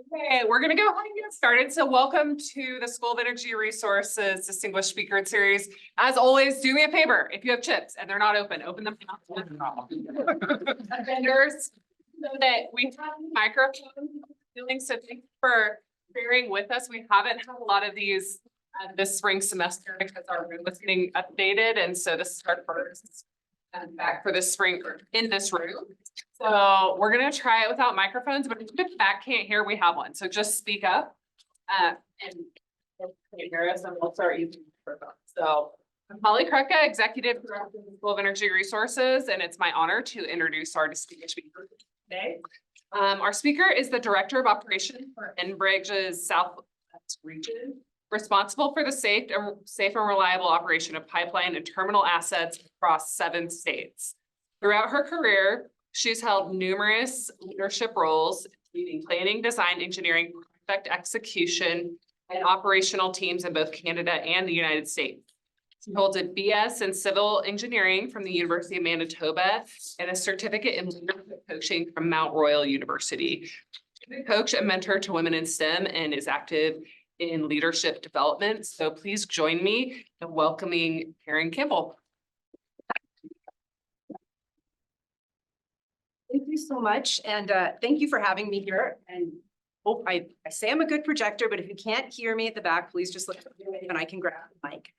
Okay, we're gonna go ahead and get started. So welcome to the School of Energy Resources Distinguished Speaker Series. As always, do me a favor. If you have chips and they're not open them now. Vendors, so that we have microphones. So thank you for bearing with us. We haven't had a lot of these this spring semester because our room was getting updated. And so this is our first back for this spring in this room. So we're gonna try it without microphones, but if the back can't hear, we have one. So just speak up and can't hear us, and we'll start using microphones. So I'm Holly Krucka, Executive Director of the School of Energy Resources, and it's my honor to introduce our distinguished speaker today. Our speaker is the Director of Operations for Enbridge's Southwest region, responsible for the safe and reliable operation of pipeline and terminal assets across 7 states. Throughout her career, she's held numerous leadership roles, leading planning, design, engineering, project execution, and operational teams in both Canada and the United States. She holds a BS in civil engineering from the University of Manitoba and a certificate in leadership coaching from Mount Royal University. She's a coach and mentor to women in STEM and is active in leadership development. So please join me in welcoming Caryn Campbell. Thank you so much. And thank you for having me here. And hope I say I'm a good projector, but if you can't hear me at the back, please just look at me and I can grab the mic.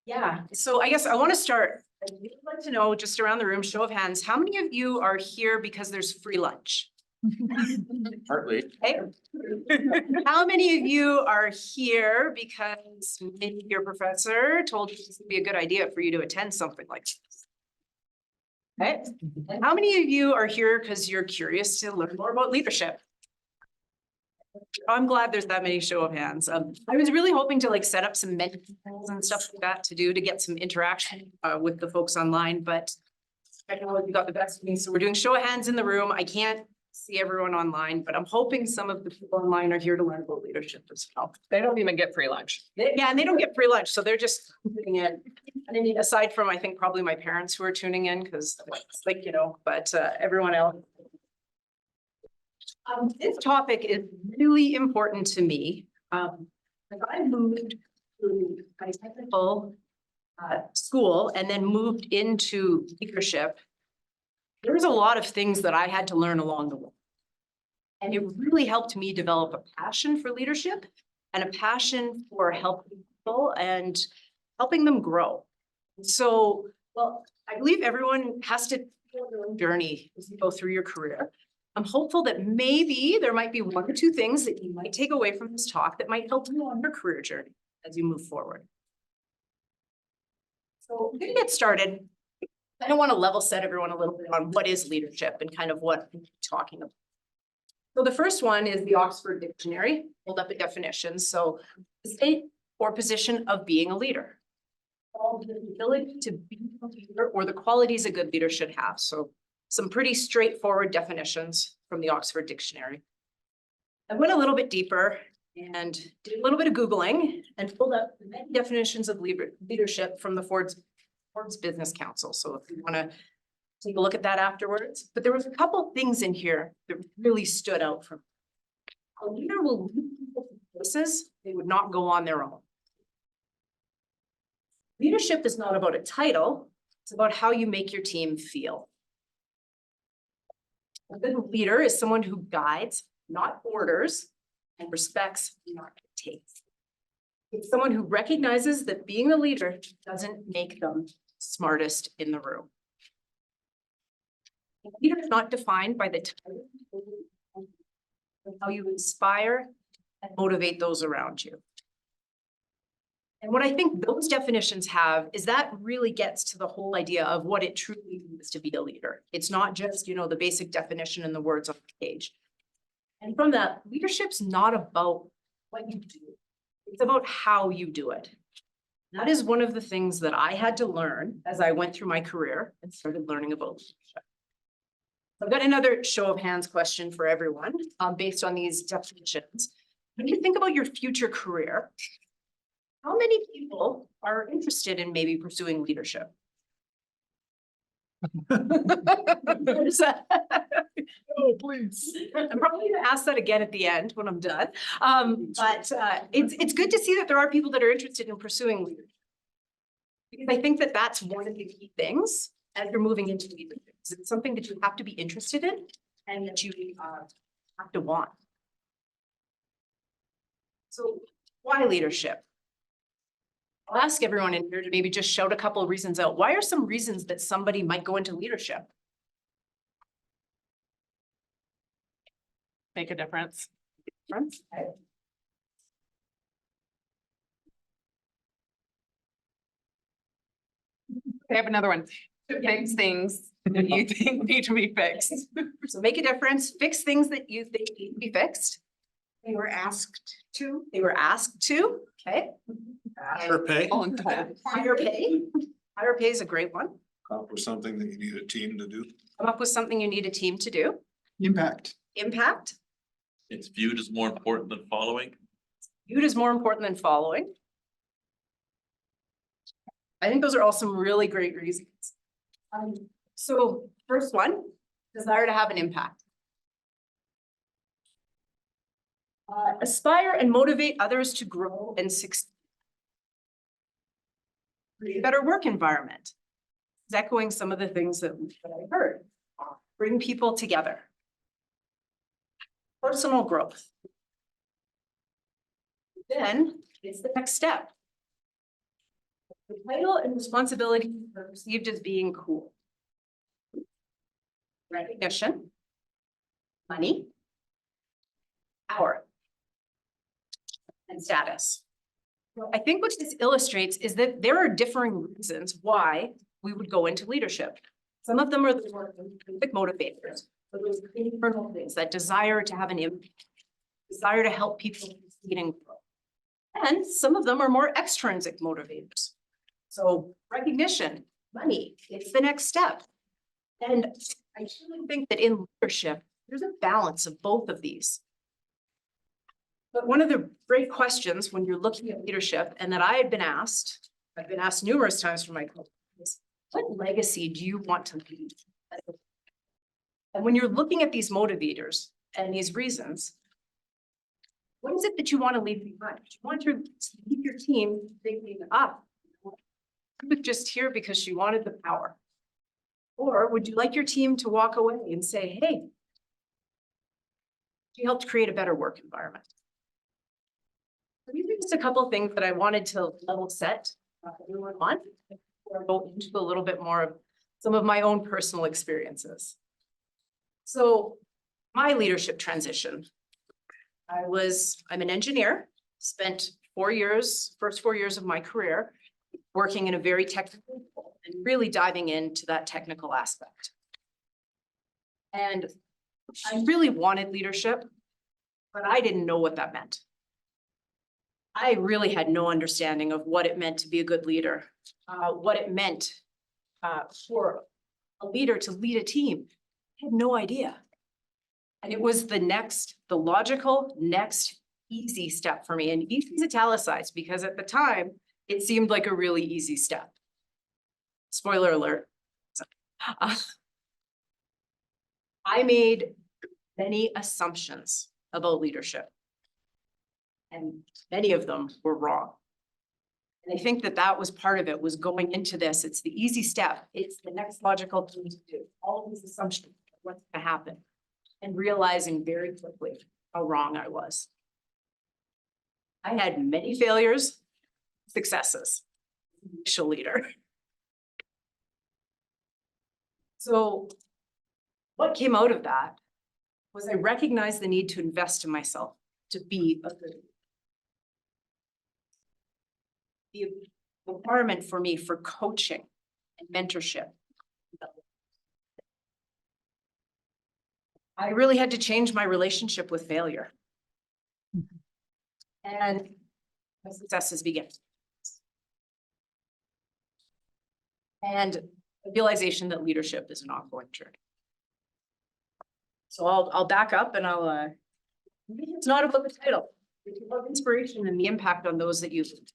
Yeah, so I guess I want to start. I'd like to know, just around the room, show of hands, how many of you are here because there's free lunch? Partly. Okay. How many of you are here because maybe your professor told you this would be a good idea for you to attend something like this? Okay. And how many of you are here because you're curious to learn more about leadership? I'm glad there's that many show of hands. I was really hoping to set up some mentors and stuff like that to get some interaction with the folks online, but technology got the best of me. So we're doing show of hands in the room. I can't see everyone online, but I'm hoping some of the people online are here to learn about leadership as well. They don't even get free lunch. Yeah, and they don't get free lunch, so they're just tuning in. And I mean, aside from, I think probably my parents who are tuning in, because but everyone else. This topic is really important to me. I moved to my technical school and then moved into leadership. There was a lot of things that I had to learn along the way. And it really helped me develop a passion for leadership and a passion for helping people and helping them grow. So, well, I believe everyone has to feel their own journey as you go through your career. I'm hopeful that maybe there might be 1 or 2 things that you might take away from this talk that might help you on your career journey as you move forward. So we're going to get started. I want to level set everyone a little bit on what is leadership and kind of what I'm talking about. So the first one is the Oxford Dictionary. Hold up a definition. So the state or position of being a leader. The ability to be a leader or the qualities a good leader should have. So some pretty straightforward definitions from the Oxford Dictionary. I went a little bit deeper and did a little bit of Googling and pulled up many definitions of leadership from the Forbes Business Council. So if you want to take a look at that afterwards, but there was a couple things in here that really stood out for me. A leader will lead people to places they would not go on their own. Leadership is not about a title, it's about how you make your team feel. A good leader is someone who guides, not orders, and respects, not dictates. It's someone who recognizes that being a leader doesn't make them smartest in the room. A leader is not defined by the title, but how you inspire and motivate those around you. And what I think those definitions have is that really gets to the whole idea of what it truly means to be a leader. It's not just, the basic definition and the words on the page. And from that, leadership's not about what you do. It's about how you do it. That is one of the things that I had to learn as I went through my career and started learning about leadership. I've got another show of hands question for everyone based on these definitions. When you think about your future career, how many people are interested in maybe pursuing leadership? please. I'm probably gonna ask that again at the end when I'm done. But it's good to see that there are people that are interested in pursuing leadership. Because I think that that's one of the key things as you're moving into leadership. It's something that you have to be interested in and that you have to want. So why leadership? I'll ask everyone in here to maybe just shout a couple of reasons out. Why are some reasons that somebody might go into leadership? Make a difference. Friends? I have another one. To fix things that you think need to be fixed. So make a difference, fix things that you think need to be fixed. They were asked to. They were asked to, okay? Higher pay. Oh, and told. Higher pay. Higher pay is a great one. Come up with something that you need a team to do. Come up with something you need a team to do. Impact. Impact, It's viewed as more important than following. viewed is more important than following. I think those are all some really great reasons. So first one, desire to have an impact. Aspire and motivate others to grow and succeed. Create a better work environment. It's echoing some of the things that I heard. Bring people together. Personal growth. Then it's the next step. The title and responsibility are perceived as being cool. Recognition. Money. Power. And status. So I think what this illustrates is that there are differing reasons why we would go into leadership. Some of them are the more intrinsic motivators, but those internal things, that desire to have an impact, desire to help people succeed and grow. And some of them are more extrinsic motivators. So recognition, money, it's the next step. And I truly think that in leadership, there's a balance of both of these. But one of the great questions when you're looking at leadership, and that I've been asked numerous times from my colleagues, is what legacy do you want to leave? And when you're looking at these motivators and these reasons, what is it that you want to leave behind? Do you want to leave your team thinking, she was just here because she wanted the power? Or would you like your team to walk away and say, hey, she helped create a better work environment? So these are just a couple of things that I wanted to level set everyone on before I go into a little bit more of some of my own personal experiences. So my leadership transition. I'm an engineer, spent 4 years, first 4 years of my career, working in a very technical role and really diving into that technical aspect. And I really wanted leadership, but I didn't know what that meant. I really had no understanding of what it meant to be a good leader, what it meant for a leader to lead a team. I had no idea. And it was the logical next easy step for me. And easy is italicized because at the time, it seemed like a really easy step. Spoiler alert. I made many assumptions about leadership. And many of them were wrong. And I think that that was part of it, was going into this. It's the easy step. It's the next logical thing to do. All of these assumptions, what's going to happen, and realizing very quickly how wrong I was. I had many failures, successes, initial leader. So what came out of that was I recognized the need to invest in myself to be a good leader. The requirement for me for coaching and mentorship. I really had to change my relationship with failure. And my successes began. And the realization that leadership is an ongoing journey. So I'll back up and it's not about the title. It's about inspiration and the impact on those that use it.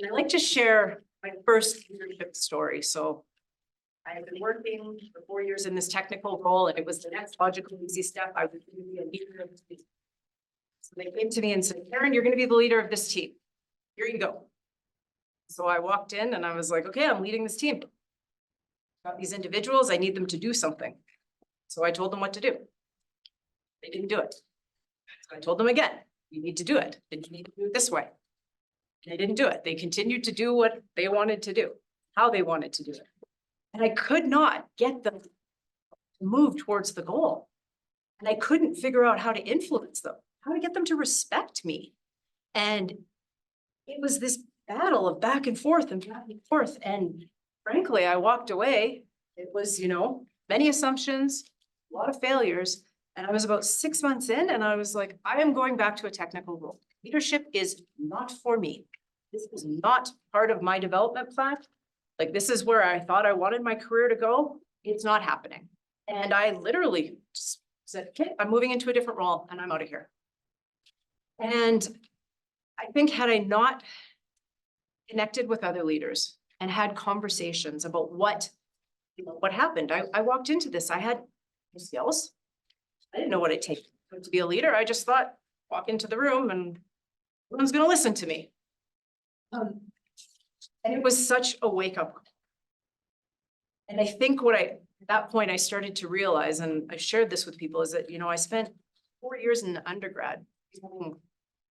And I'd like to share my first leadership story. So I had been working for 4 years in this technical role, and it was the next logical, easy step. I was going to be a leader of the team. So they came to me and said, Caryn, you're going to be the leader of this team. Here you go. So I walked in and I was like, okay, I'm leading this team. Got these individuals, I need them to do something. So I told them what to do. They didn't do it. So I told them again, you need to do it. And you need to do it this way. They didn't do it. They continued to do what they wanted to do, how they wanted to do it. And I could not get them to move towards the goal. And I couldn't figure out how to influence them, how to get them to respect me. And it was this battle of back and forth and back and forth. And frankly, I walked away. It was, many assumptions, a lot of failures. And I was about 6 months in and I was like, I am going back to a technical role. Leadership is not for me. This is not part of my development plan. Like, this is where I thought I wanted my career to go. It's not happening. And I literally just said, okay, I'm moving into a different role and I'm out of here. And I think had I not connected with other leaders and had conversations about what happened, I walked into this, I had no skills. I didn't know what it takes to be a leader. I just thought, walk into the room and everyone's going to listen to me. And it was such a wake up. And I think at that point I started to realize, and I shared this with people, is that, I spent 4 years in undergrad becoming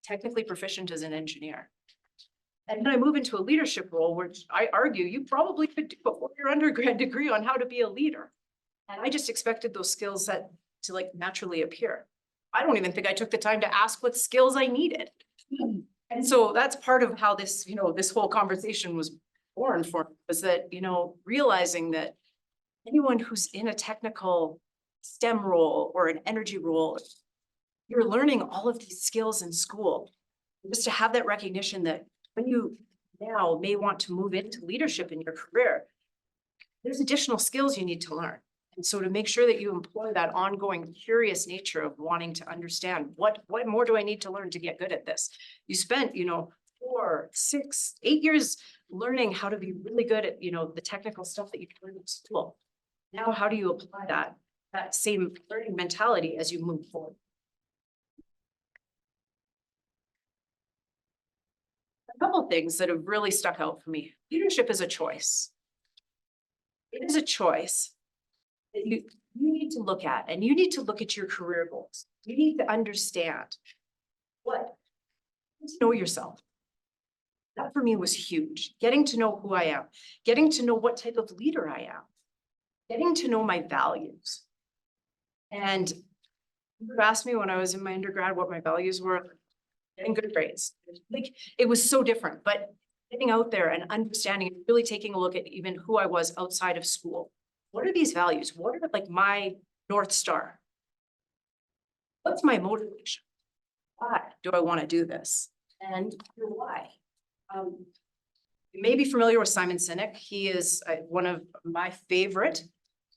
technically proficient as an engineer. And then I move into a leadership role, which I argue you probably could do a 4-year undergrad degree on how to be a leader. And I just expected those skills to like naturally appear. I don't even think I took the time to ask what skills I needed. And so that's part of how this, this whole conversation was born for me, was that, realizing that anyone who's in a technical STEM role or an energy role, you're learning all of these skills in school. Just to have that recognition that when you now may want to move into leadership in your career, there's additional skills you need to learn. And so to make sure that you employ that ongoing curious nature of wanting to understand what more do I need to learn to get good at this? You spent, 4, 6, 8 years learning how to be really good at, the technical stuff that you learned in school. Now, how do you apply that same learning mentality as you move forward? A couple of things that have really stuck out for me. Leadership is a choice. It is a choice that you need to look at, and you need to look at your career goals. You need to understand know yourself. That for me was huge. Getting to know who I am, getting to know what type of leader I am, getting to know my values. And you asked me when I was in my undergrad what my values were, getting good grades. Like, it was so different, but getting out there and understanding, really taking a look at even who I was outside of school. What are these values? What are like my North Star? What's my motivation? Why do I want to do this? And why? You may be familiar with Simon Sinek. He is one of my favorite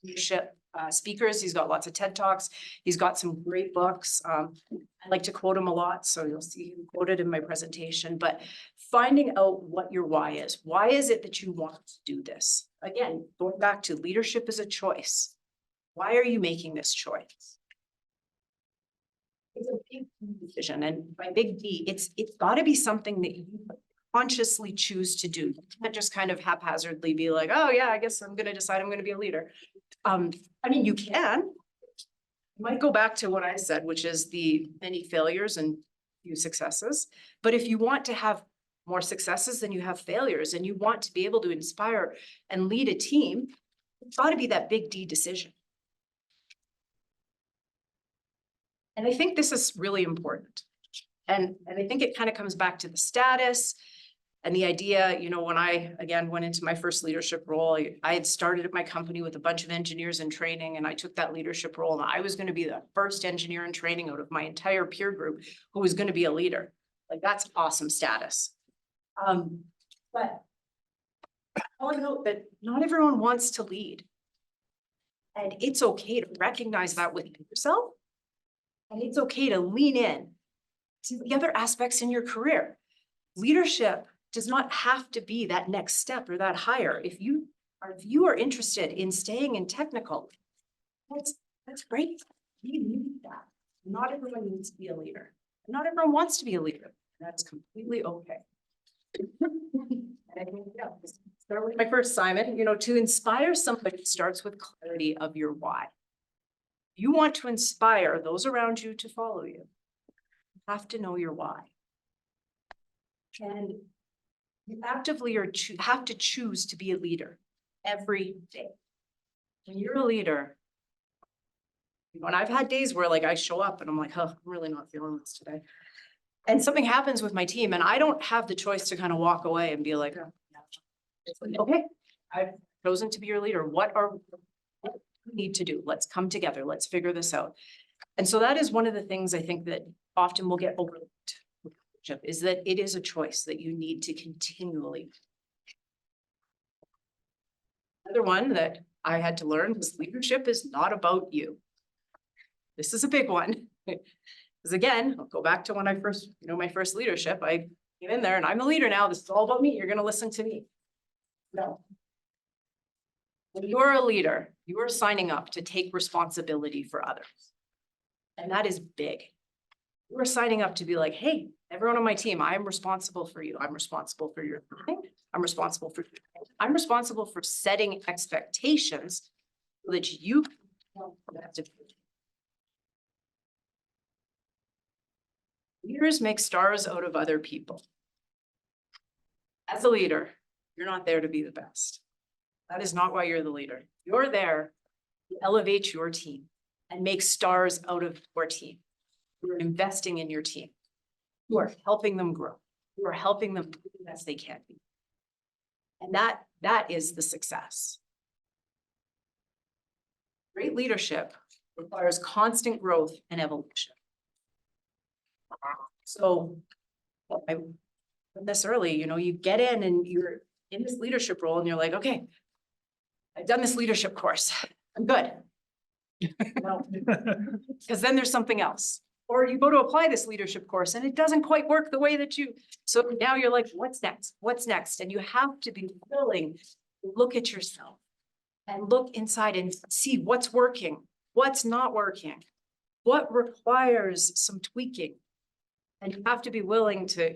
leadership speakers. He's got lots of TED Talks. He's got some great books. I like to quote him a lot, so you'll see him quoted in my presentation. But finding out what your why is. Why is it that you want to do this? Again, going back to leadership is a choice. Why are you making this choice? It's a big decision, and by big D, it's got to be something that you consciously choose to do. You can't just kind of haphazardly be like, oh yeah, I guess I'm going to decide I'm going to be a leader. I mean, you can. You might go back to what I said, which is the many failures and few successes. But if you want to have more successes than you have failures, and you want to be able to inspire and lead a team, it's got to be that big D decision. And I think this is really important. And I think it kind of comes back to the status and the idea, when I, again, went into my first leadership role, I had started at my company with a bunch of engineers in training, and I took that leadership role, and I was going to be the first engineer in training out of my entire peer group who was going to be a leader. Like, that's awesome status. But I'll note that not everyone wants to lead. And it's okay to recognize that within yourself. And it's okay to lean in to the other aspects in your career. Leadership does not have to be that next step or that higher. If you or if you are interested in staying in technical, that's great. We need that. Not everyone needs to be a leader. Not everyone wants to be a leader. That's completely okay. And I think, yeah, start with my first assignment, to inspire somebody starts with clarity of your why. You want to inspire those around you to follow you. You have to know your why. And you actively have to choose to be a leader every day. When you're a leader, and I've had days where like I show up and I'm like, oh, I'm really not feeling this today. And something happens with my team and I don't have the choice to kind of walk away and be like, oh, it's like, okay, I've chosen to be your leader. What we need to do? Let's come together. Let's figure this out. And so that is one of the things I think that often will get overlooked with leadership, is that it is a choice that you need to continually. Another one that I had to learn was leadership is not about you. This is a big one. Because again, I'll go back to when I first, my first leadership, I came in there and I'm the leader now. This is all about me. You're going to listen to me. No. When you're a leader, you are signing up to take responsibility for others. And that is big. You're signing up to be like, hey, everyone on my team, I'm responsible for you. I'm responsible for your learning. I'm responsible for setting expectations so that you can feel productive. Leaders make stars out of other people. As a leader, you're not there to be the best. That is not why you're the leader. You're there to elevate your team and make stars out of your team. You're investing in your team. You are helping them grow. You are helping them do the best they can be. And that is the success. Great leadership requires constant growth and evolution. So I said this early, you get in and you're in this leadership role and you're like, okay, I've done this leadership course. I'm good. Because then there's something else. Or you go to apply this leadership course and it doesn't quite work the way that so now you're like, what's next? What's next? And you have to be willing to look at yourself and look inside and see what's working, what's not working, what requires some tweaking. And you have to be willing to,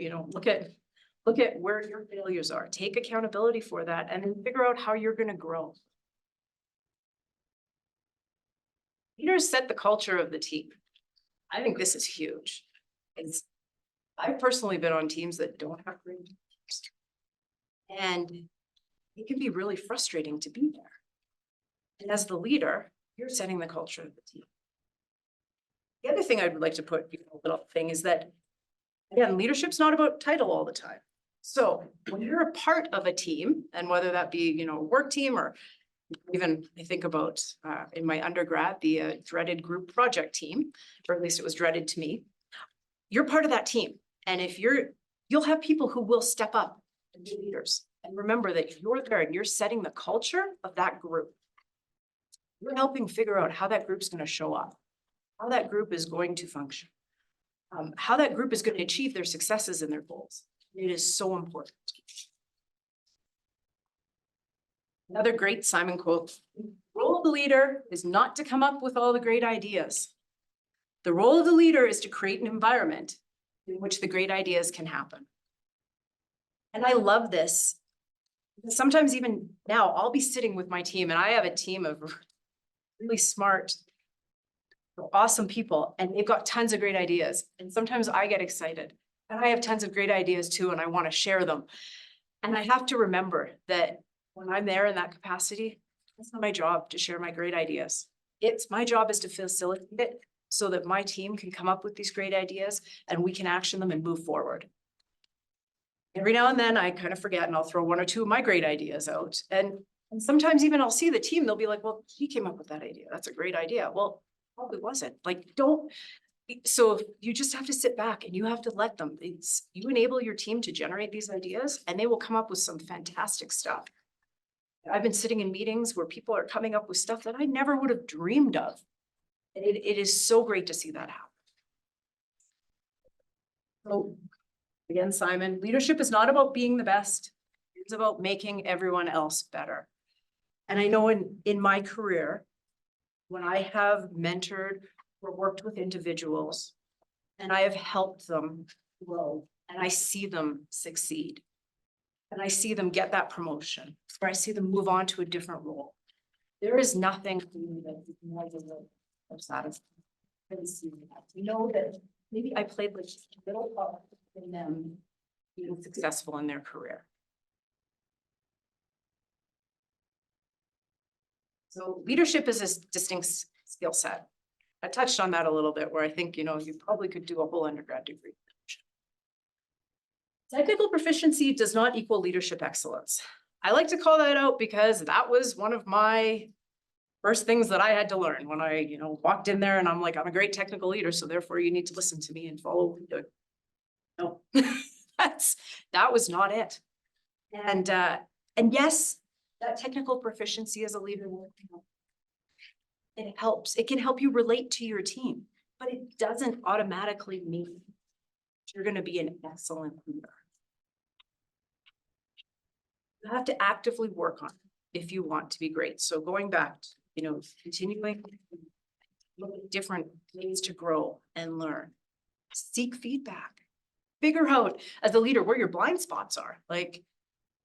look at where your failures are, take accountability for that, and then figure out how you're going to grow. Leaders set the culture of the team. I think this is huge. I've personally been on teams that don't have great leaders. And it can be really frustrating to be there. And as the leader, you're setting the culture of the team. The other thing I would like to put, a little thing is that, again, leadership's not about title all the time. So when you're a part of a team, and whether that be, a work team or even I think about in my undergrad, the dreaded group project team, or at least it was dreaded to me. You're part of that team. And if you'll have people who will step up and be leaders. And remember that you're there and you're setting the culture of that group. You're helping figure out how that group's going to show up, how that group is going to function, how that group is going to achieve their successes and their goals. It is so important. Another great Simon quote: the role of the leader is not to come up with all the great ideas. The role of the leader is to create an environment in which the great ideas can happen. And I love this. Sometimes even now, I'll be sitting with my team, and I have a team of really smart, awesome people, and they've got tons of great ideas. And sometimes I get excited, and I have tons of great ideas too, and I want to share them. And I have to remember that when I'm there in that capacity, it's not my job to share my great ideas. It's my job is to facilitate it so that my team can come up with these great ideas and we can action them and move forward. Every now and then I kind of forget and I'll throw one or two of my great ideas out. And sometimes even I'll see the team, they'll be like, well, he came up with that idea. That's a great idea. Well, probably wasn't. So you just have to sit back and you have to let them. You enable your team to generate these ideas and they will come up with some fantastic stuff. I've been sitting in meetings where people are coming up with stuff that I never would have dreamed of. And it is so great to see that happen. So again, Simon, leadership is not about being the best. It's about making everyone else better. And I know in my career, when I have mentored or worked with individuals and I have helped them grow and I see them succeed. And I see them get that promotion, or I see them move on to a different role. There is nothing for me that is more than satisfying. Than seeing that. You know that maybe I played like just a little part in them being successful in their career. So leadership is a distinct skill set. I touched on that a little bit where I think, you probably could do a whole undergrad degree. Technical proficiency does not equal leadership excellence. I like to call that out because that was one of my first things that I had to learn when I, walked in there and I'm like, I'm a great technical leader, so therefore you need to listen to me and follow what I'm doing. No, that was not it. And yes, that technical proficiency as a leader will help. It helps. It can help you relate to your team, but it doesn't automatically mean you're going to be an excellent leader. You have to actively work on it if you want to be great. So going back to, continuing to look at different ways to grow and learn, seek feedback, figure out as a leader where your blind spots are. Like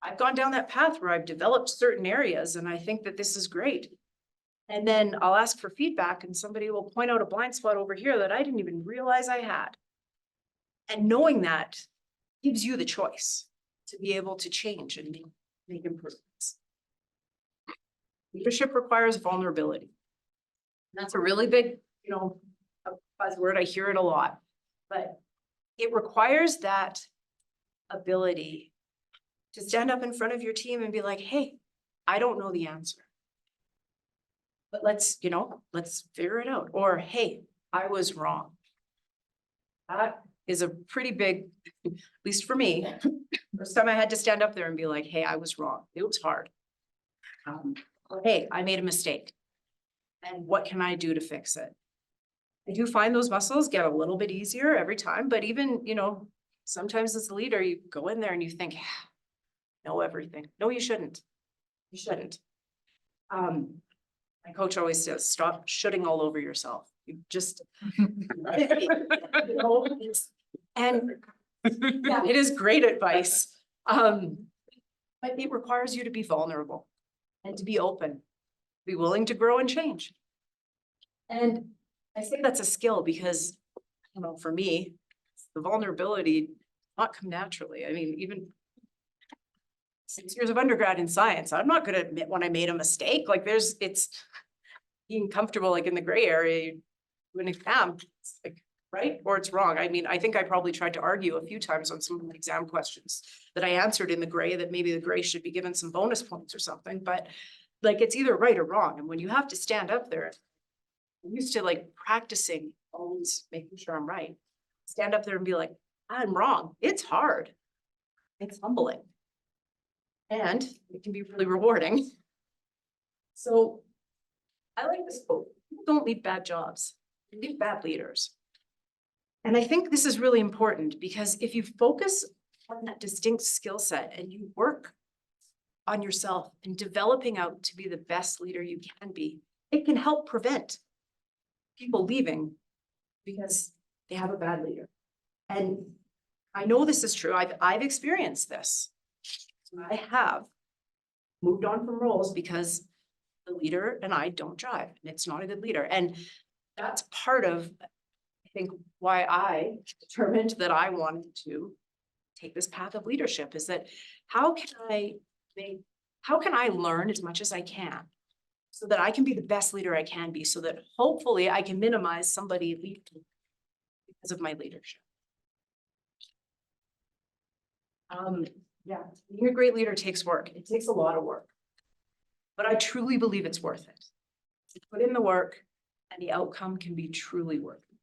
I've gone down that path where I've developed certain areas and I think that this is great. And then I'll ask for feedback and somebody will point out a blind spot over here that I didn't even realize I had. And knowing that gives you the choice to be able to change and make improvements. Leadership requires vulnerability. That's a really big, a buzzword. I hear it a lot, but it requires that ability to stand up in front of your team and be like, hey, I don't know the answer, but let's figure it out. Or, hey, I was wrong. That is a pretty big, at least for me, first time I had to stand up there and be like, hey, I was wrong. It was hard. Or, hey, I made a mistake. And what can I do to fix it? I do find those muscles get a little bit easier every time, but even, sometimes as a leader, you go in there and you think, know everything. No, you shouldn't. You shouldn't. My coach always says, stop shooting all over yourself. You just, and yeah, it is great advice. But it requires you to be vulnerable and to be open, be willing to grow and change. And I think that's a skill because, for me, the vulnerability not come naturally. I mean, even 6 years of undergrad in science, I'm not going to admit when I made a mistake. Like it's being comfortable, like in the gray area, you do an exam, it's like, right? Or it's wrong. I mean, I think I probably tried to argue a few times on some of the exam questions that I answered in the gray, that maybe the gray should be given some bonus points or something, but like, it's either right or wrong. And when you have to stand up there, I'm used to like practicing, always making sure I'm right. Stand up there and be like, I'm wrong. It's hard. It's humbling. And it can be really rewarding. So I like this quote: people don't leave bad jobs, they leave bad leaders. And I think this is really important because if you focus on that distinct skill set and you work on yourself and developing out to be the best leader you can be, it can help prevent people leaving because they have a bad leader. And I know this is true. I've experienced this. I have moved on from roles because the leader and I don't jive, and it's not a good leader. And that's part of, I think, why I determined that I wanted to take this path of leadership, is that how can I learn as much as I can so that I can be the best leader I can be, so that hopefully I can minimize somebody leaving because of my leadership. Yeah, being a great leader takes work. It takes a lot of work, but I truly believe it's worth it. You put in the work and the outcome can be truly worth it.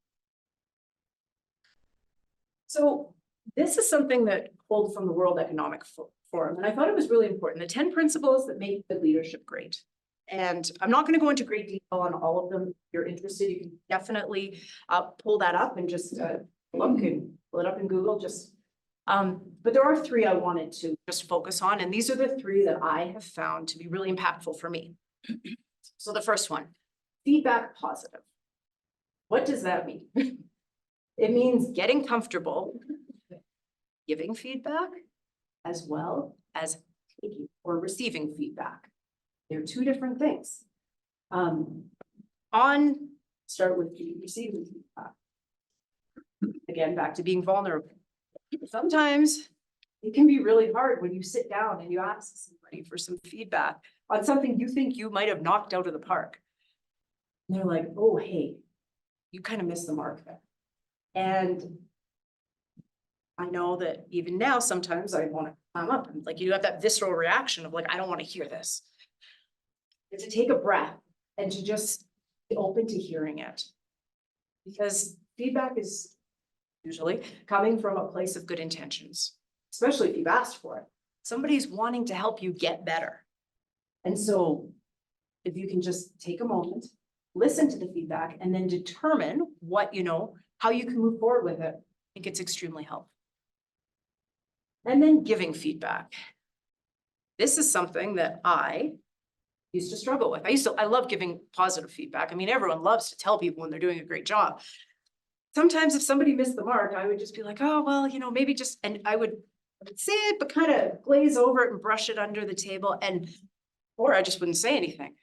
So this is something that pulled from the World Economic Forum, and I thought it was really important. The 10 principles that make good leadership great. And I'm not going to go into great detail on all of them. If you're interested, you can definitely pull that up and just look and pull it up in Google. Just But there are three I wanted to just focus on, and these are the three that I have found to be really impactful for me. So the first one, feedback positive. What does that mean? It means getting comfortable giving feedback as well as taking or receiving feedback. They're two different things. Start with receiving feedback. Again, back to being vulnerable. Sometimes it can be really hard when you sit down and you ask somebody for some feedback on something you think you might have knocked out of the park. And they're like, oh, hey, you kind of missed the mark there. And I know that even now, sometimes I want to climb up and like you have that visceral reaction of like, I don't want to hear this. And to take a breath and to just be open to hearing it. Because feedback is usually coming from a place of good intentions, especially if you've asked for it. Somebody's wanting to help you get better. And so if you can just take a moment, listen to the feedback, and then determine what, how you can move forward with it, I think it's extremely helpful. And then giving feedback. This is something that I used to struggle with. I love giving positive feedback. I mean, everyone loves to tell people when they're doing a great job. Sometimes if somebody missed the mark, I would just be like, oh, well, maybe just, and I would say it, but kind of glaze over it and brush it under the table, or I just wouldn't say anything.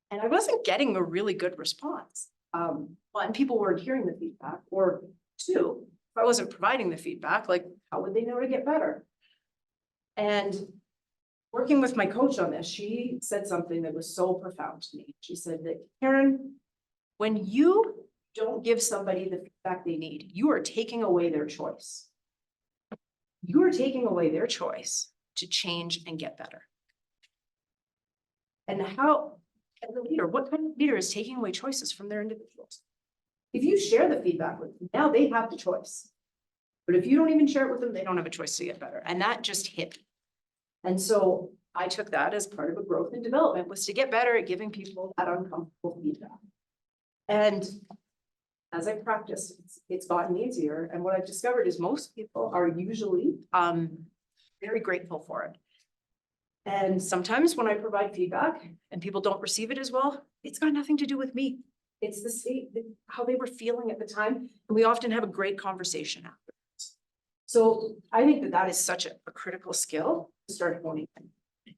And I wasn't getting a really good response. One, people weren't hearing the feedback, or two, if I wasn't providing the feedback, like, how would they know to get better? And working with my coach on this, she said something that was so profound to me. She said that, Caryn, when you don't give somebody the feedback they need, you are taking away their choice. You are taking away their choice to change and get better. And how, as a leader, what kind of leader is taking away choices from their individuals? If you share the feedback with them, now they have the choice. But if you don't even share it with them, they don't have a choice to get better. And that just hit me. And so I took that as part of a growth and development, was to get better at giving people that uncomfortable feedback. And as I practiced, it's gotten easier. And what I've discovered is most people are usually very grateful for it. And sometimes when I provide feedback and people don't receive it as well, it's got nothing to do with me. It's the state, how they were feeling at the time. And we often have a great conversation afterwards. So I think that is such a critical skill to start honing in.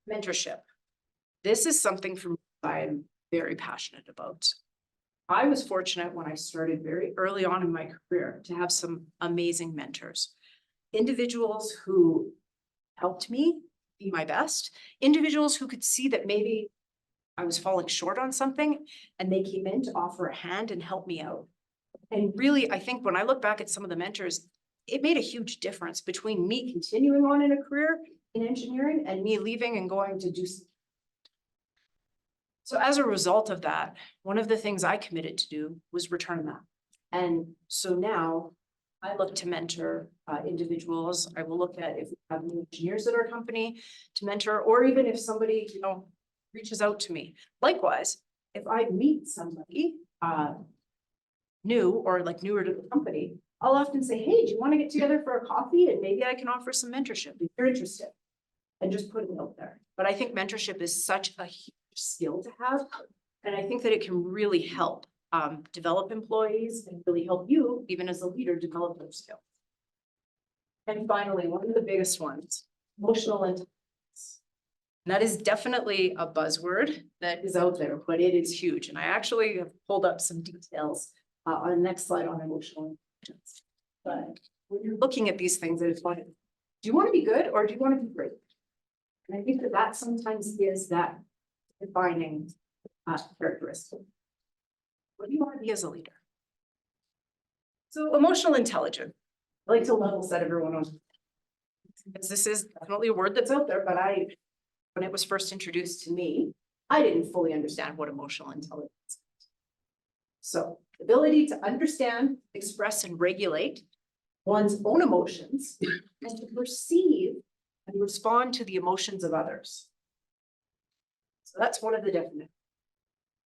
Mentorship. This is something from I'm very passionate about. I was fortunate when I started very early on in my career to have some amazing mentors, individuals who helped me be my best, individuals who could see that maybe I was falling short on something and they came in to offer a hand and help me out. And really, I think when I look back at some of the mentors, it made a huge difference between me continuing on in a career in engineering and me leaving and going to do something. So as a result of that, one of the things I committed to do was return that. And so now I look to mentor individuals. I will look at if we have new engineers at our company to mentor, or even if somebody, reaches out to me. Likewise, if I meet somebody new or like newer to the company, I'll often say, hey, do you want to get together for a coffee? And maybe I can offer some mentorship if you're interested, and just put it out there. But I think mentorship is such a huge skill to have. And I think that it can really help develop employees and really help you, even as a leader, develop those skills. And finally, one of the biggest ones, emotional intelligence. And that is definitely a buzzword that is out there, but it is huge. And I actually have pulled up some details on the next slide on emotional intelligence. But when you're looking at these things, it's like, do you want to be good or do you want to be great? And I think that sometimes is that defining characteristic. What do you want to be as a leader? So emotional intelligence. I like to level set everyone on. Because this is definitely a word that's out there, but when it was first introduced to me, I didn't fully understand what emotional intelligence is. So the ability to understand, express, and regulate one's own emotions and to perceive and respond to the emotions of others. So that's one of the definitions.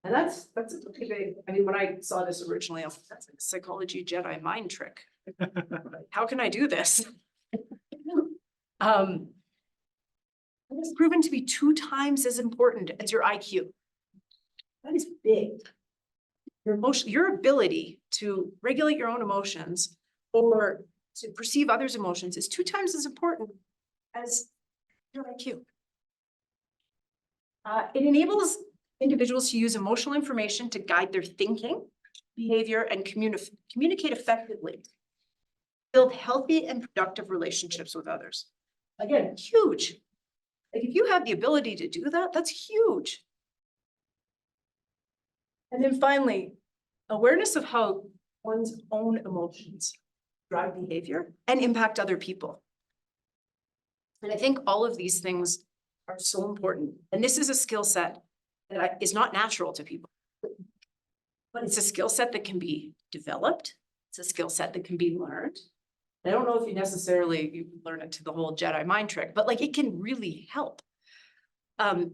And that's a pretty big, when I saw this originally, I was like, that's like a psychology Jedi mind trick. How can I do this? It is proven to be 2 times as important as your IQ. That is big. Your ability to regulate your own emotions or to perceive others' emotions is 2 times as important as your IQ. It enables individuals to use emotional information to guide their thinking, behavior, and communicate effectively. Build healthy and productive relationships with others. Again, huge. Like if you have the ability to do that, that's huge. And then finally, awareness of how one's own emotions drive behavior and impact other people. And I think all of these things are so important. And this is a skill set that is not natural to people. But it's a skill set that can be developed. It's a skill set that can be learned. I don't know if you learn it to the whole Jedi mind trick, but like it can really help. I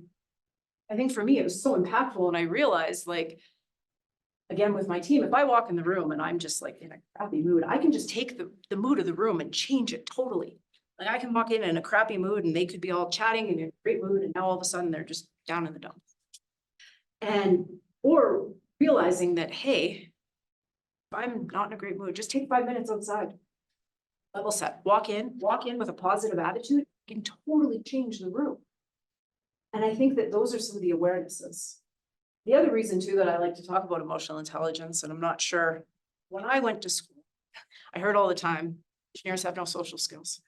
think for me, it was so impactful, and I realized, like, again, with my team, if I walk in the room and I'm just like in a crappy mood, I can just take the mood of the room and change it totally. Like I can walk in a crappy mood and they could be all chatting and in a great mood, and now all of a sudden they're just down in the dumps. Or realizing that, hey, if I'm not in a great mood, just take 5 minutes outside. Level set, walk in with a positive attitude, can totally change the room. And I think that those are some of the awarenesses. The other reason too that I like to talk about emotional intelligence, and I'm not sure, when I went to school, I heard all the time, engineers have no social skills.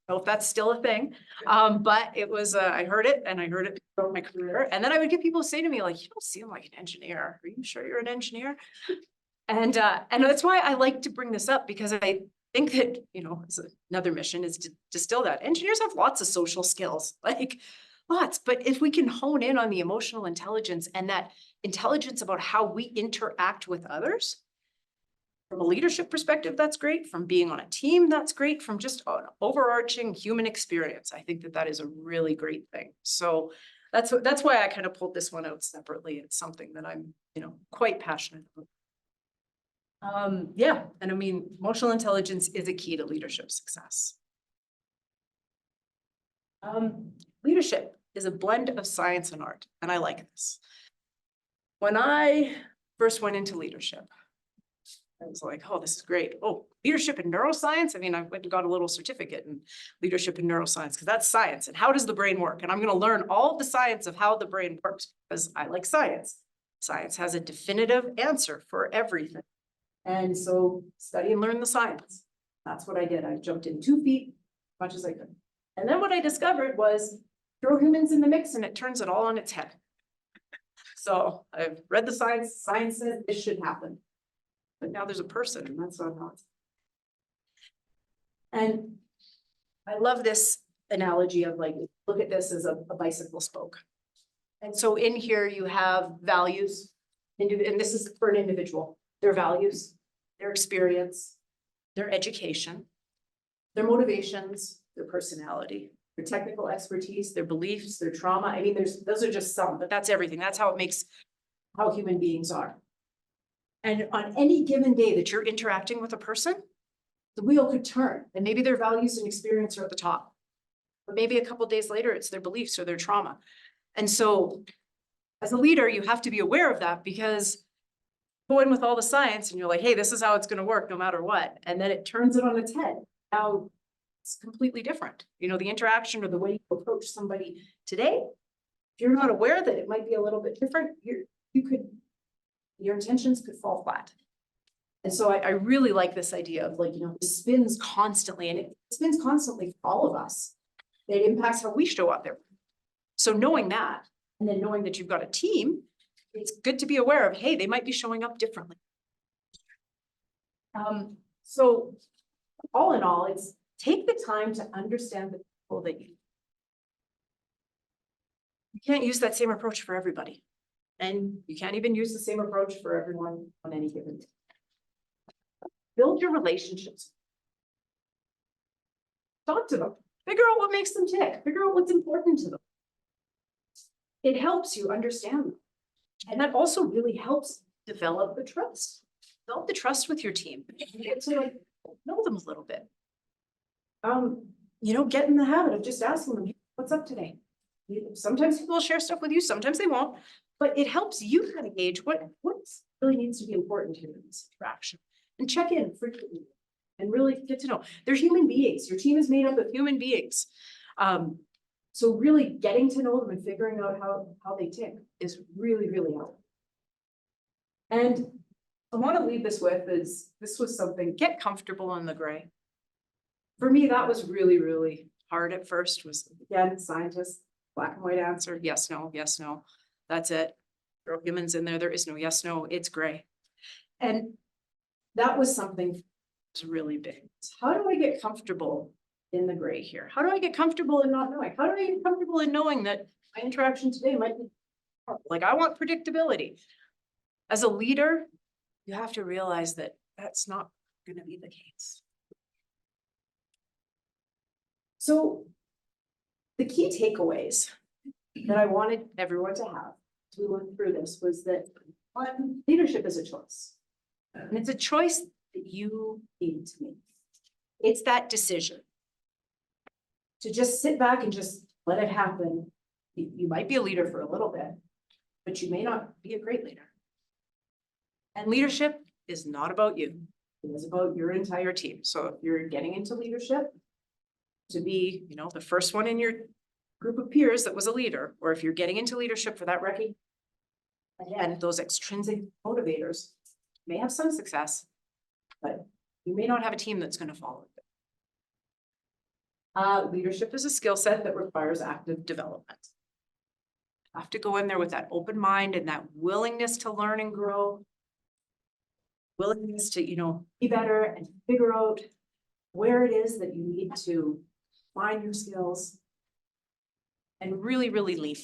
I don't know if that's still a thing, but it was, I heard it throughout my career. And then I would get people say to me like, you don't seem like an engineer. Are you sure you're an engineer? And that's why I like to bring this up, because I think that, you know, it's another mission is to distill that. Engineers have lots of social skills, like lots, but if we can hone in on the emotional intelligence and that intelligence about how we interact with others, from a leadership perspective, that's great. From being on a team, that's great. From just an overarching human experience, I think that that is a really great thing. So that's why I kind of pulled this one out separately. It's something that I'm, you know, quite passionate about. Yeah, and I mean, emotional intelligence is a key to leadership success. Leadership is a blend of science and art, and I like this. When I first went into leadership, I was like, oh, this is great. Oh, leadership in neuroscience. I mean, I went and got a little certificate in leadership in neuroscience because that's science. And how does the brain work? And I'm going to learn all of the science of how the brain works because I like science. Science has a definitive answer for everything. And so study and learn the science. That's what I did. I jumped in 2 feet, as much as I could. And then what I discovered was throw humans in the mix and it turns it all on its head. So I've read the science. Science says this should happen. But now there's a person, and that's not how it's. And I love this analogy of like, look at this as a bicycle spoke. And so in here you have values, and this is for an individual, their values, their experience, their education, their motivations, their personality, their technical expertise, their beliefs, their trauma. I mean, those are just some, but that's everything. That's how it makes how human beings are. And on any given day that you're interacting with a person, the wheel could turn and maybe their values and experience are at the top. But maybe a couple of days later, it's their beliefs or their trauma. And so as a leader, you have to be aware of that because go in with all the science and you're like, hey, this is how it's going to work no matter what. And then it turns it on its head. Now it's completely different. You know, the interaction or the way you approach somebody today, if you're not aware that it might be a little bit different, your intentions could fall flat. And so I really like this idea of like, you know, it spins constantly and it spins constantly for all of us. It impacts how we show up there. So knowing that, and then knowing that you've got a team, it's good to be aware of, hey, they might be showing up differently. So all in all, it's take the time to understand the people that you can't use that same approach for everybody. And you can't even use the same approach for everyone on any given day. Build your relationships. Talk to them. Figure out what makes them tick. Figure out what's important to them. It helps you understand them. And that also really helps develop the trust. Develop the trust with your team. Get to like know them a little bit. Get in the habit of just asking them, what's up today? Sometimes people will share stuff with you, sometimes they won't, but it helps you kind of gauge what really needs to be important here in this interaction. And check in frequently and really get to know. They're human beings. Your team is made up of human beings. So really getting to know them and figuring out how they tick is really, really helpful. And I want to leave this with is, this was something, get comfortable in the gray. For me, that was really, really hard at first, was again, scientists, black and white answer, yes, no, yes, no. That's it. Throw humans in there. There is no yes, no, it's gray. And that was something that's really big. How do I get comfortable in the gray here? How do I get comfortable in not knowing? How do I get comfortable in knowing that my interaction today might be like, I want predictability. As a leader, you have to realize that that's not going to be the case. So the key takeaways that I wanted everyone to have as we went through this was that one, leadership is a choice. And it's a choice that you need to make. It's that decision. To just sit back and just let it happen. You might be a leader for a little bit, but you may not be a great leader. And leadership is not about you. It is about your entire team. So if you're getting into leadership, to be, the first one in your group of peers that was a leader, or if you're getting into leadership for that recognition, again, those extrinsic motivators may have some success, but you may not have a team that's going to follow it. Leadership is a skill set that requires active development. You have to go in there with that open mind and that willingness to learn and grow. Willingness to, be better and figure out where it is that you need to find your skills and really, really lean.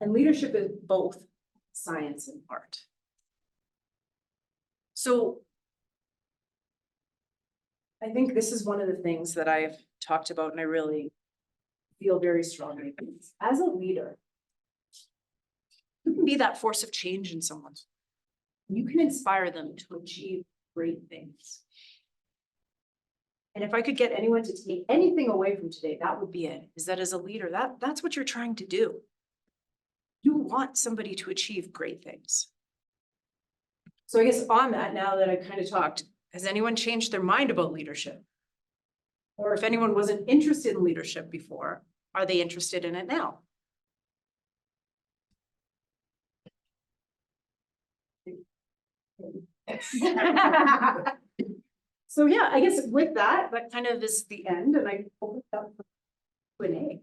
And leadership is both science and art. So I think this is one of the things that I've talked about and I really feel very strongly. As a leader, you can be that force of change in someone. You can inspire them to achieve great things. And if I could get anyone to take anything away from today, that would be it. Is that as a leader, that's what you're trying to do. You want somebody to achieve great things. So I guess on that, now that I've kind of talked, has anyone changed their mind about leadership? Or if anyone wasn't interested in leadership before, are they interested in it now? So yeah, I guess with that kind of is the end, and I open it up for Q&A.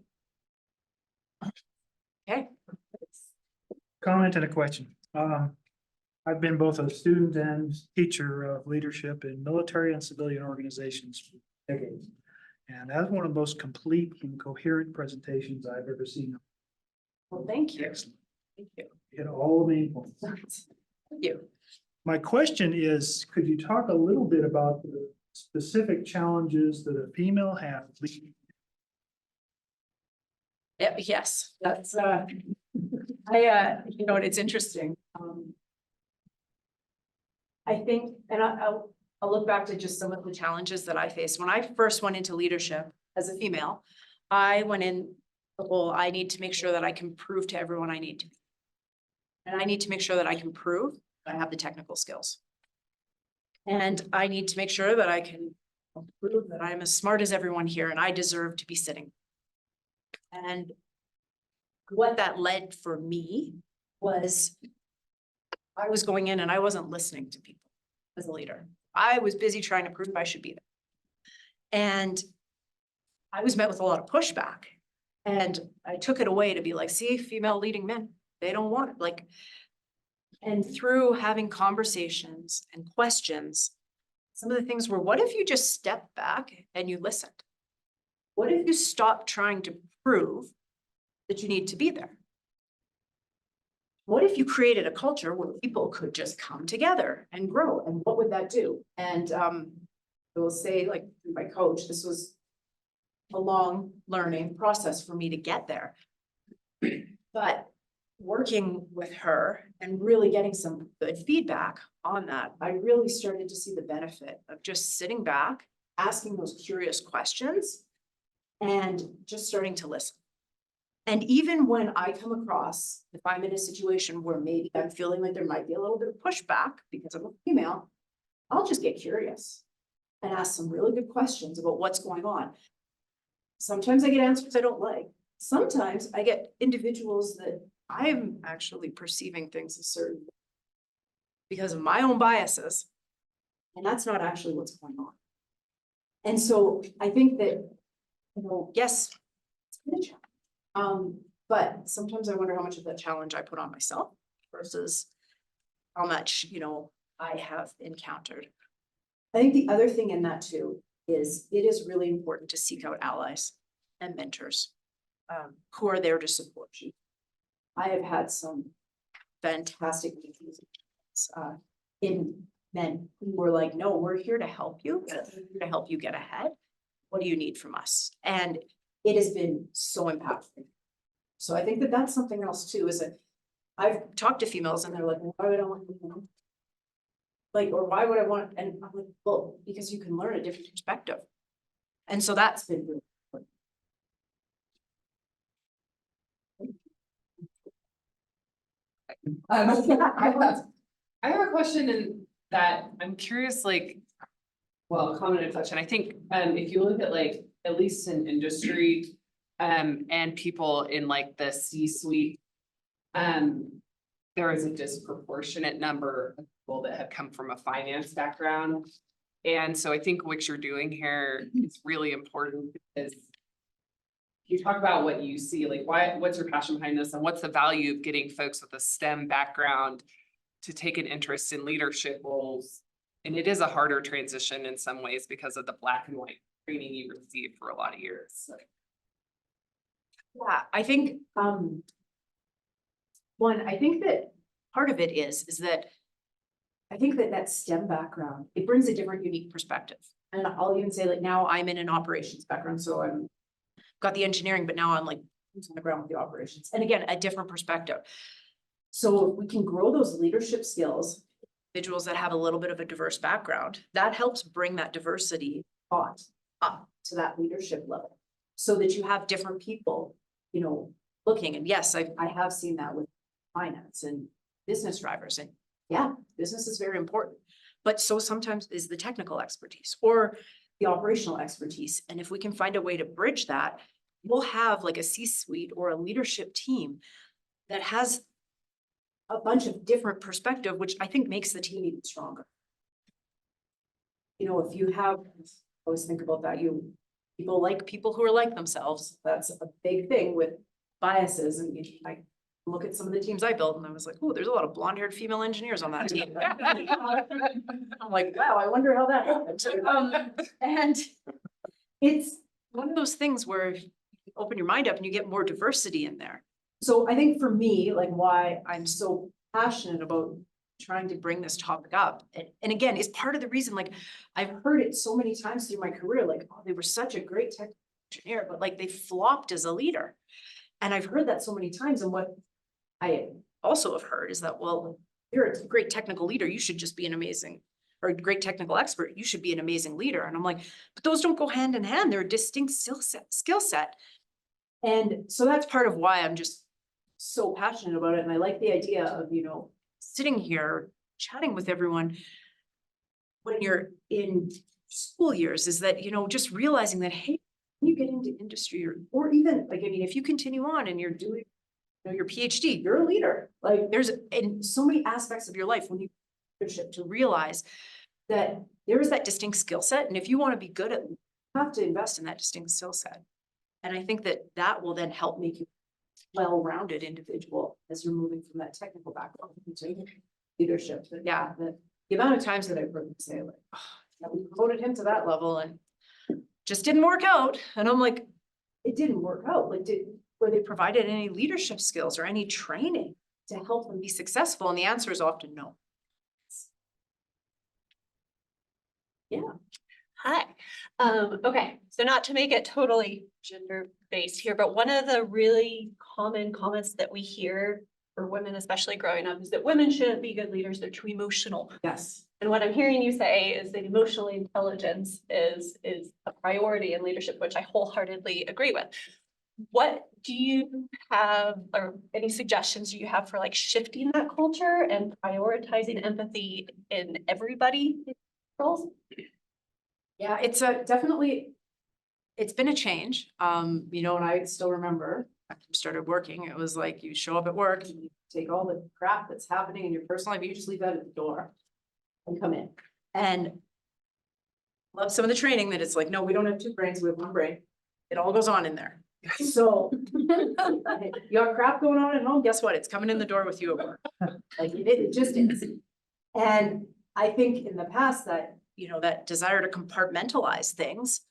Okay. Comment and a question. I've been both a student and teacher of leadership in military and civilian organizations for decades. And that's one of the most complete and coherent presentations I've ever seen. Well, thank you. Excellent. Thank you. You hit all the main points. Thank you. My question is, could you talk a little bit about the specific challenges that a female has leading? Yes, that's it's interesting. I think, and I'll look back to just some of the challenges that I faced. When I first went into leadership as a female, I went in, well, I need to make sure that I can prove to everyone I need to. And I need to make sure that I can prove that I have the technical skills. And I need to make sure that I can prove that I'm as smart as everyone here and I deserve to be sitting. And what that led for me was I was going in and I wasn't listening to people as a leader. I was busy trying to prove I should be there. And I was met with a lot of pushback. And I took it away to be like, see, female leading men, they don't want it. And through having conversations and questions, some of the things were, what if you just stepped back and you listened? What if you stopped trying to prove that you need to be there? What if you created a culture where people could just come together and grow? And what would that do? And I will say, like my coach, this was a long learning process for me to get there. But working with her and really getting some good feedback on that, I really started to see the benefit of just sitting back, asking those curious questions and just starting to listen. And even when I come across, if I'm in a situation where maybe I'm feeling like there might be a little bit of pushback because I'm a female, I'll just get curious and ask some really good questions about what's going on. Sometimes I get answers I don't like. Sometimes I get individuals that I'm actually perceiving things as certain because of my own biases. And that's not actually what's going on. And so I think that, yes, it's been a challenge. But sometimes I wonder how much of that challenge I put on myself versus how much, I have encountered. I think the other thing in that too is it is really important to seek out allies and mentors who are there to support you. I have had some fantastic meetings in men who were like, no, we're here to help you. We're here to help you get ahead. What do you need from us? And it has been so impactful. So I think that that's something else too, is that I've talked to females and they're like, well, why would I want you? Like, or why would I want, and I'm like, well, because you can learn a different perspective. And so that's been really important. I have a question in that I'm curious, comment and question. I think, if you look at at least in industry, and people in the C-suite, there is a disproportionate number of people that have come from a finance background. And so I think what you're doing here is really important because you talk about what you see, what's your passion behind this and what's the value of getting folks with a STEM background to take an interest in leadership roles. And it is a harder transition in some ways because of the black and white training you received for a lot of years. So. Yeah, I think, I think that part of it is that I think that STEM background, it brings a different unique perspective. And I'll even say now I'm in an operations background, so I'm got the engineering, but now I'm who's on the ground with the operations. And again, a different perspective. So if we can grow those leadership skills, individuals that have a little bit of a diverse background, that helps bring that diversity up to that leadership level so that you have different people, looking. And yes, I have seen that with finance and business drivers. And yeah, business is very important, but so sometimes is the technical expertise or the operational expertise. And if we can find a way to bridge that, we'll have a C-suite or a leadership team that has a bunch of different perspective, which I think makes the team even stronger. If you have, always think about that, people like people who are like themselves. That's a big thing with biases. And I look at some of the teams I built and I was like, oh, there's a lot of blonde-haired female engineers on that team. I'm like, wow, I wonder how that happened. And it's one of those things where you open your mind up and you get more diversity in there. So I think for me, why I'm so passionate about trying to bring this topic up. And again, it's part of the reason, I've heard it so many times through my career, oh, they were such a great technical engineer, but they flopped as a leader. And I've heard that so many times. And what I also have heard is that, well, you're a great technical leader, you should just be an amazing, or a great technical expert, you should be an amazing leader. And I'm like, but those don't go hand in hand. They're a distinct skill set. And so that's part of why I'm just so passionate about it. And I like the idea of, sitting here chatting with everyone when you're in school years, is that, just realizing that, hey, when you get into industry or even if you continue on and you're doing your PhD, you're a leader. There's in so many aspects of your life when you leadership to realize that there is that distinct skill set. And if you want to be good at it, you have to invest in that distinct skill set. And I think that will then help make you well-rounded individual as you're moving from that technical background into leadership. But yeah, the amount of times that I've heard them say we promoted him to that level and just didn't work out. And I'm like, it didn't work out. Were they provided any leadership skills or any training to help them be successful? And the answer is often no. Yeah. Hi. Okay, so not to make it totally gender-based here, but one of the really common comments that we hear for women, especially growing up, is that women shouldn't be good leaders, they're too emotional. Yes. And what I'm hearing you say is that emotional intelligence is a priority in leadership, which I wholeheartedly agree with. What do you have, or any suggestions do you have for like shifting that culture and prioritizing empathy in everybody roles? Yeah, it's a definitely, it's been a change. You know, and I still remember after I started working, it was like you show up at work and you take all the crap that's happening in your personal life, you just leave that at the door and come in. And love some of the training that it's like, no, we don't have two brains, we have one brain. It all goes on in there. So you got crap going on at home, guess what? It's coming in the door with you at work. Like it just is. And I think in the past that, you know, that desire to compartmentalize things,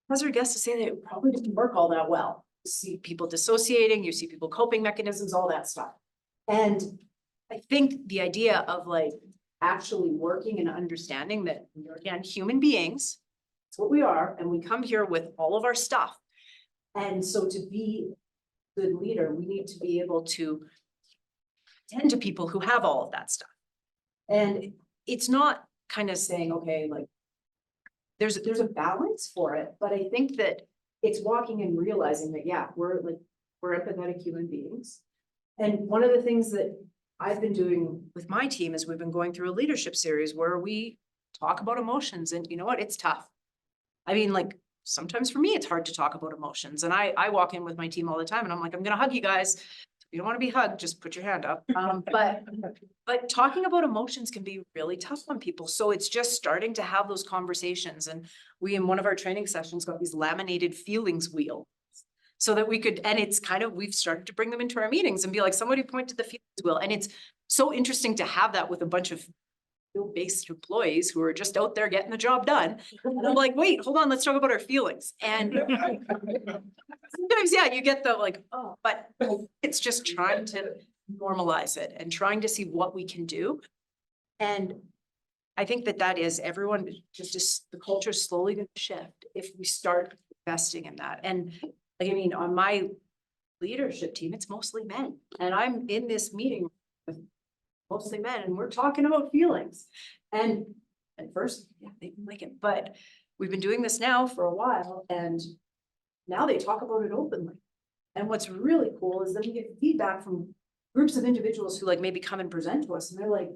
hazard a guess to say that it probably didn't work all that well. You see people dissociating, you see people coping mechanisms, all that stuff. And I think the idea of like actually working and understanding that we're again, human beings, it's what we are, and we come here with all of our stuff. And so to be a good leader, we need to be able to tend to people who have all of that stuff. And it's not kind of saying, okay, like there's a balance for it, but I think that it's walking and realizing that, yeah, we're empathetic human beings. And one of the things that I've been doing with my team is we've been going through a leadership series where we talk about emotions, and you know what, it's tough. I mean, like, sometimes for me, it's hard to talk about emotions. And I walk in with my team all the time and I'm like, I'm gonna hug you guys. If you don't want to be hugged, just put your hand up. But talking about emotions can be really tough on people. So it's just starting to have those conversations. And we, in one of our training sessions, got these laminated feelings wheel. So that we could, and it's kind of, we've started to bring them into our meetings and be like, somebody point to the feelings wheel. And it's so interesting to have that with a bunch of field-based employees who are just out there getting the job done. And I'm like, wait, hold on, let's talk about our feelings. And sometimes, yeah, you get the like, oh, but it's just trying to normalize it and trying to see what we can do. And I think that that is everyone, just the culture is slowly going to shift if we start investing in that. And like, I mean, on my leadership team, it's mostly men. And I'm in this meeting with mostly men, and we're talking about feelings. And at first, yeah, they didn't like it, but we've been doing this now for a while, and now they talk about it openly. And what's really cool is that we get feedback from groups of individuals who like maybe come and present to us, and they're like,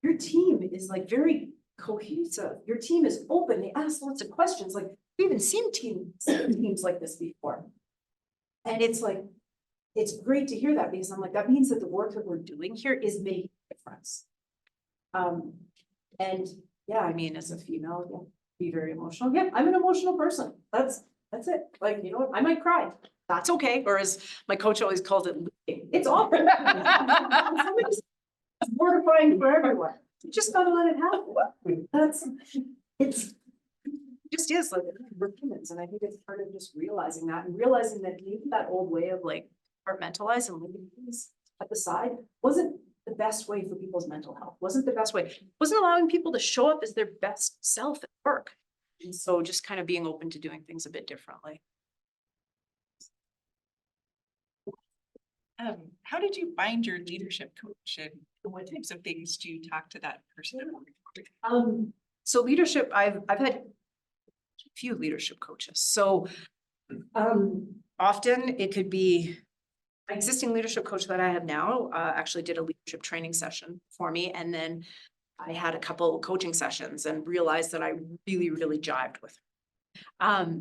your team is like very cohesive. Your team is open. They ask lots of questions. Like, we've even seen teams like this before. And it's like, it's great to hear that, because I'm like, that means that the work that we're doing here is making a difference. And yeah, I mean, as a female, yeah, be very emotional. Yeah, I'm an emotional person. That's it. Like, you know what? I might cry. That's okay. Or as my coach always calls it, it's awful. It's mortifying for everyone. You just gotta let it happen. It just is like we're humans. And I think it's part of just realizing that, and realizing that maybe that old way of like compartmentalize and leaving things at the side wasn't the best way for people's mental health, wasn't the best way, wasn't allowing people to show up as their best self at work. And so just kind of being open to doing things a bit differently. How did you find your leadership coach, and what types of things do you talk to that person about? So leadership, I've had a few leadership coaches. So often it could be my existing leadership coach that I have now actually did a leadership training session for me. And then I had a couple coaching sessions and realized that I really, really jived with her.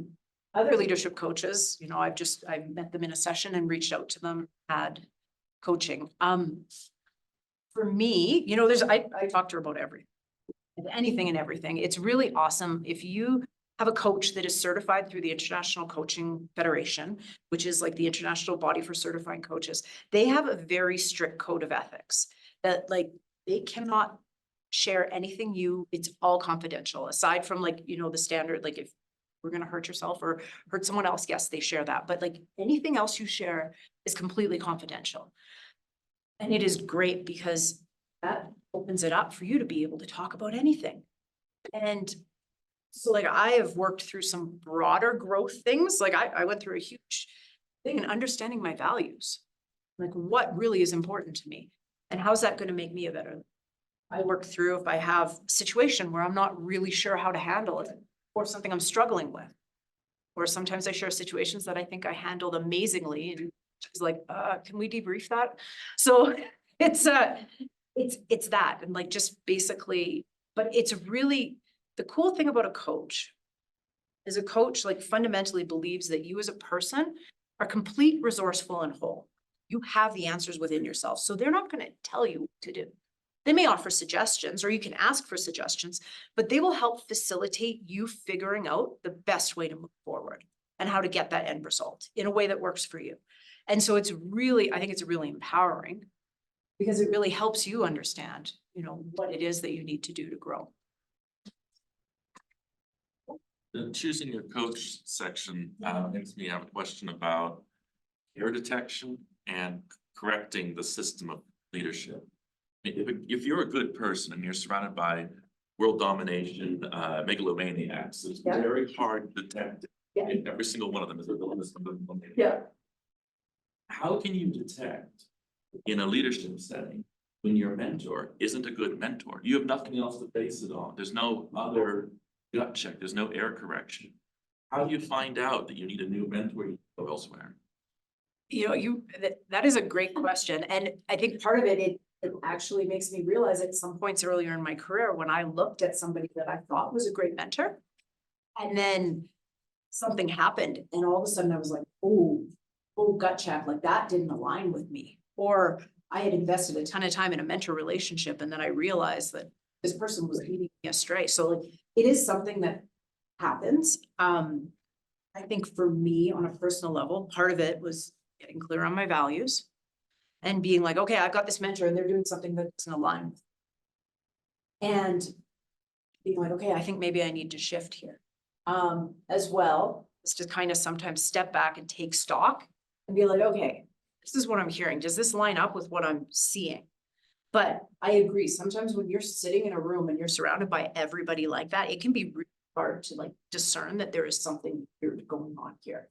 Other leadership coaches, you know, I met them in a session and reached out to them, had coaching. For me, you know, I talked to her about everything, anything and everything. It's really awesome if you have a coach that is certified through the International Coaching Federation, which is like the international body for certifying coaches. They have a very strict code of ethics that like they cannot share anything it's all confidential, aside from like, you know, the standard, like if we're going to hurt yourself or hurt someone else, yes, they share that. But like anything else you share is completely confidential. And it is great because that opens it up for you to be able to talk about anything. And so like I have worked through some broader growth things. Like I went through a huge thing in understanding my values. Like, what really is important to me? And how's that gonna make me a better? I work through if I have a situation where I'm not really sure how to handle it, or something I'm struggling with. Or sometimes I share situations that I think I handled amazingly, and she's like, can we debrief that? So it's that, and like, just basically, but it's really, the cool thing about a coach is a coach like fundamentally believes that you as a person are complete, resourceful, and whole. You have the answers within yourself, so they're not gonna tell you what to do. They may offer suggestions, or you can ask for suggestions, but they will help facilitate you figuring out the best way to move forward and how to get that end result in a way that works for you. And so it's really, I think it's really empowering because it really helps you understand, you know, what it is that you need to do to grow. The choosing your coach section makes me have a question about error detection and correcting the system of leadership. If you're a good person and you're surrounded by world domination, megalomaniacs, it's Yeah. very hard to detect. Yeah. If every single one of them is a villainous. Yeah. How can you detect in a leadership setting when your mentor isn't a good mentor? You have nothing else to base it on. There's no other gut check. There's no error correction. How do you find out that you need a new mentor you go elsewhere? You know, that is a great question. And I think part of it actually makes me realize at some points earlier in my career, when I looked at somebody that I thought was a great mentor, and then something happened and all of a sudden I was like, oh, gut check, like that didn't align with me. Or I had invested a ton of time in a mentor relationship and then I realized that this person was leading me astray. So like, it is something that happens. I think for me on a personal level, part of it was getting clear on my values and being like, okay, I've got this mentor and they're doing something that doesn't align with me. And being like, okay, I think maybe I need to shift here. As well, is to kind of sometimes step back and take stock and be like, okay, this is what I'm hearing. Does this line up with what I'm seeing? But I agree, sometimes when you're sitting in a room and you're surrounded by everybody like that, it can be really hard to like discern that there is something weird going on here.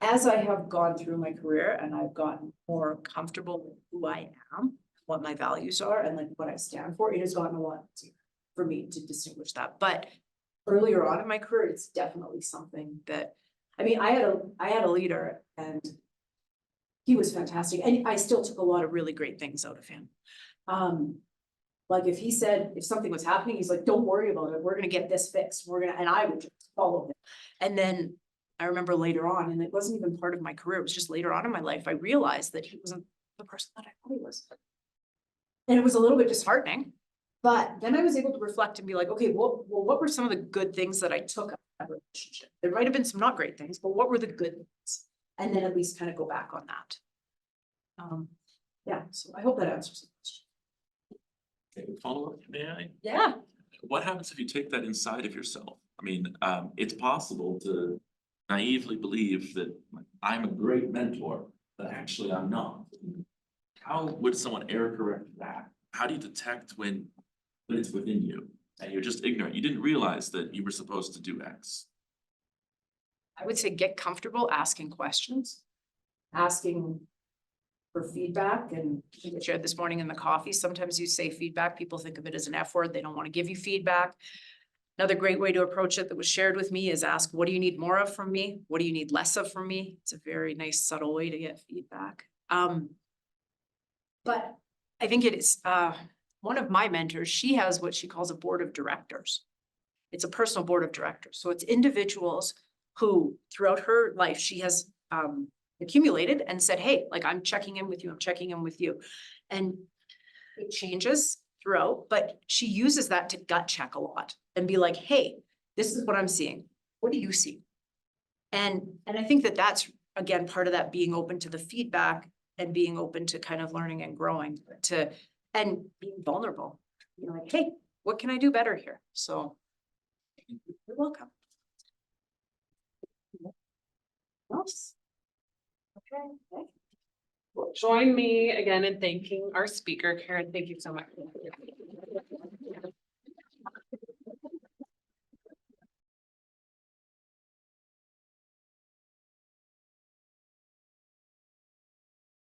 As I have gone through my career and I've gotten more comfortable with who I am, what my values are, and like what I stand for, it has gotten a lot easier for me to distinguish that. But earlier on in my career, it's definitely something that, I mean, I had a leader and he was fantastic. And I still took a lot of really great things out of him. Like if he said, if something was happening, he's like, don't worry about it. We're going to get this fixed. And I would just follow him. And then I remember later on, and it wasn't even part of my career, it was just later on in my life, I realized that he wasn't the person that I thought he was. And it was a little bit disheartening, but then I was able to reflect and be like, okay, well, what were some of the good things that I took out of that relationship? There might've been some not great things, but what were the good things? And then at least kind of go back on that. Yeah, so I hope that answers the question. Okay, follow up, may I? Yeah. What happens if you take that inside of yourself? I mean, it's possible to naively believe that like, I'm a great mentor, but actually I'm not. How would someone error correct that? How do you detect when it's within you and you're just ignorant? You didn't realize that you were supposed to do X. I would say get comfortable asking questions, asking for feedback. And I shared this morning in the coffee, sometimes you say feedback, people think of it as an F word, they don't want to give you feedback. Another great way to approach it that was shared with me is ask, what do you need more of from me? What do you need less of from me? It's a very nice, subtle way to get feedback. But I think it is, one of my mentors, she has what she calls a board of directors. It's a personal board of directors. So it's individuals who throughout her life, she has accumulated and said, hey, like I'm checking in with you, I'm checking in with you. And it changes throughout, but she uses that to gut check a lot and be like, hey, this is what I'm seeing. What do you see? And I think that that's, again, part of that being open to the feedback and being open to kind of learning and growing and being vulnerable. You're like, hey, what can I do better here? So you're welcome. Else? Okay. Join me again in thanking our speaker, Caryn. Thank you so much.